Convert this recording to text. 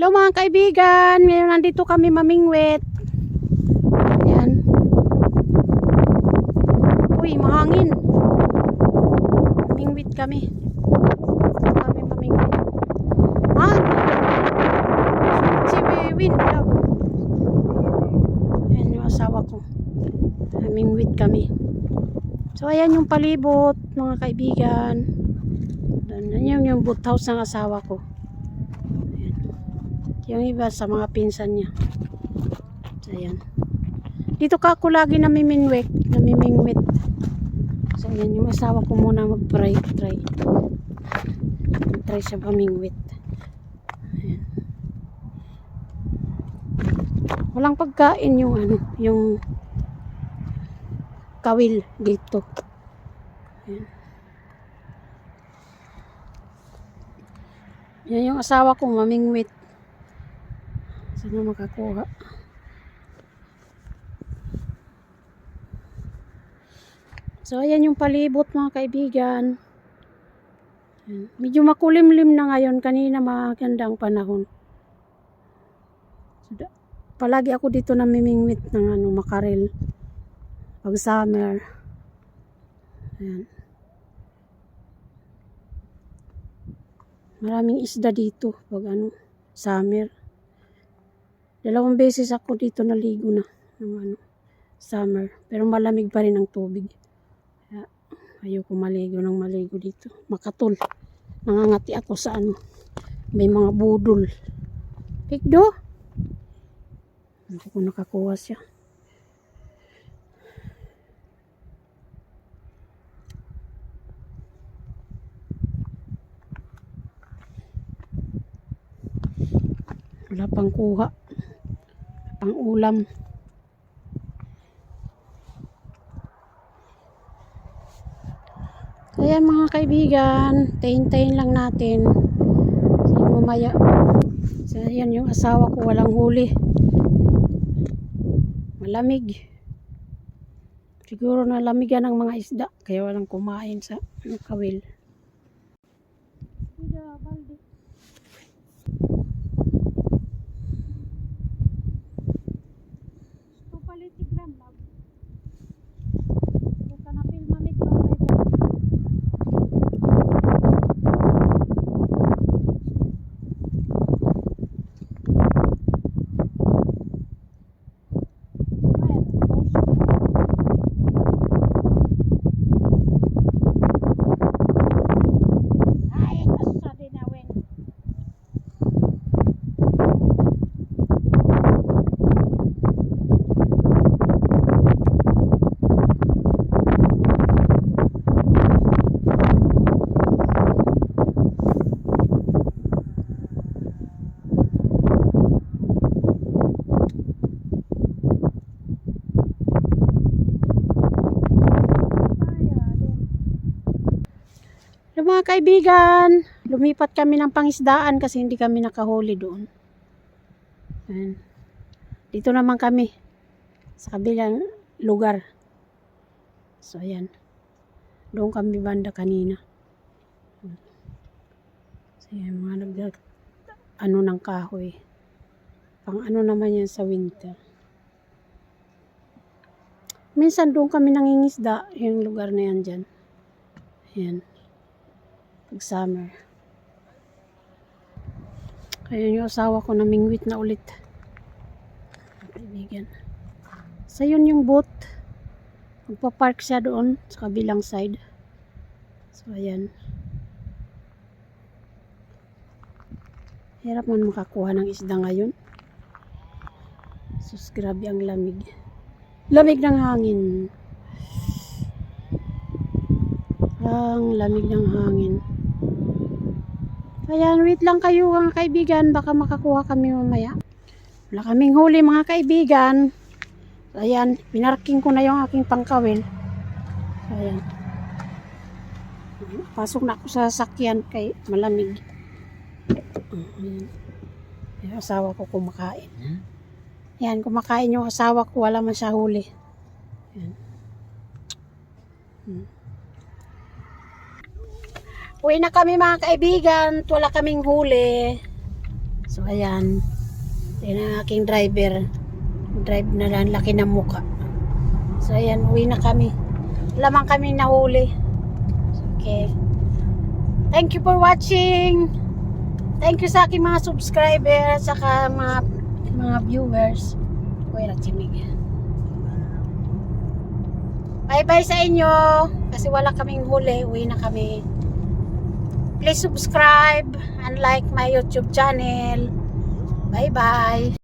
Hello mga kaibigan, ngayon nandito kami mamingwit. Ayan. Uy, mahangin. Mamingwit kami. Kami mamingwit. Si Wiwin. Ayan yung asawa ko. Mamingwit kami. So ayan yung palibot mga kaibigan. Ayan yung boat house ng asawa ko. Yung iba sa mga pinsan niya. So, ayan. Dito ka ako lagi namimingwit. So, ayan yung asawa ko muna mag-try. Try siya pamingwit. Ayan. Walang pagkain yung yung kawil dito. Ayan. Yan yung asawa ko mamingwit. Sana makakuha. So ayan yung palibot mga kaibigan. Ayan. Medyo makulimlim na ngayon. Kanina magandang panahon. So, palagi ako dito namimingwit ng makarel. Pag summer. Ayan. Maraming isda dito pag summer. 2 beses ako dito naligo na ng summer. Pero malamig pa rin ang tubig. Kaya ayoko maligo dito. Makatol. Nangangati ako sa may mga budol. Pikdo. Hindi ko nakakuha siya. Wala pang kuha. Pang ulam. Ayan mga kaibigan, tayin-tayin lang natin. Kasi mamaya. So, ayan yung asawa ko, walang huli. Malamig. Siguro nalamigan ng mga isda, kaya walang kumain sa kawil. Mga kaibigan, lumipat kami ng pangisdaan kasi hindi kami nakahuli doon. Ayan. Dito naman kami sa kabilang lugar. So ayan. Doon kami banda kanina. So ayan, mga ng kahoy. Pang naman yan sa winter. Minsan doon kami nangingisda, yung lugar na yan dyan. Ayan. Pag summer. Kaya yung asawa ko namingwit na ulit. Kaibigan. So yun yung boat. Magpa-park siya doon sa kabilang side. So ayan. Hirap man makakuha ng isda ngayon. Sus, grabe ang lamig. Lamig ng hangin. Ang lamig ng hangin. Ayan, wait lang kayo mga kaibigan. Baka makakuha kami mamaya. Wala kaming huli mga kaibigan. Ayan, pinarking ko na yung aking pangkawil. Ayan. Pasok na ako sa sasakyan kay malamig. Ayan. Yung asawa ko kumakain. Ayan, kumakain yung asawa ko. Wala man siya huli. Ayan. Uwi na kami mga kaibigan. Wala kaming huli. So, ayan. Yan ang aking driver. Drive na lang, laki ng muka. So, ayan, uwi na kami. Lamang kami nahuli. Okay. Thank you for watching. Thank you sa aking mga subscribers, saka mga viewers. Uy, nagsimig. Bye-bye sa inyo. Kasi wala kaming huli. Uwi na kami. Please subscribe and like my YouTube channel. Bye-bye.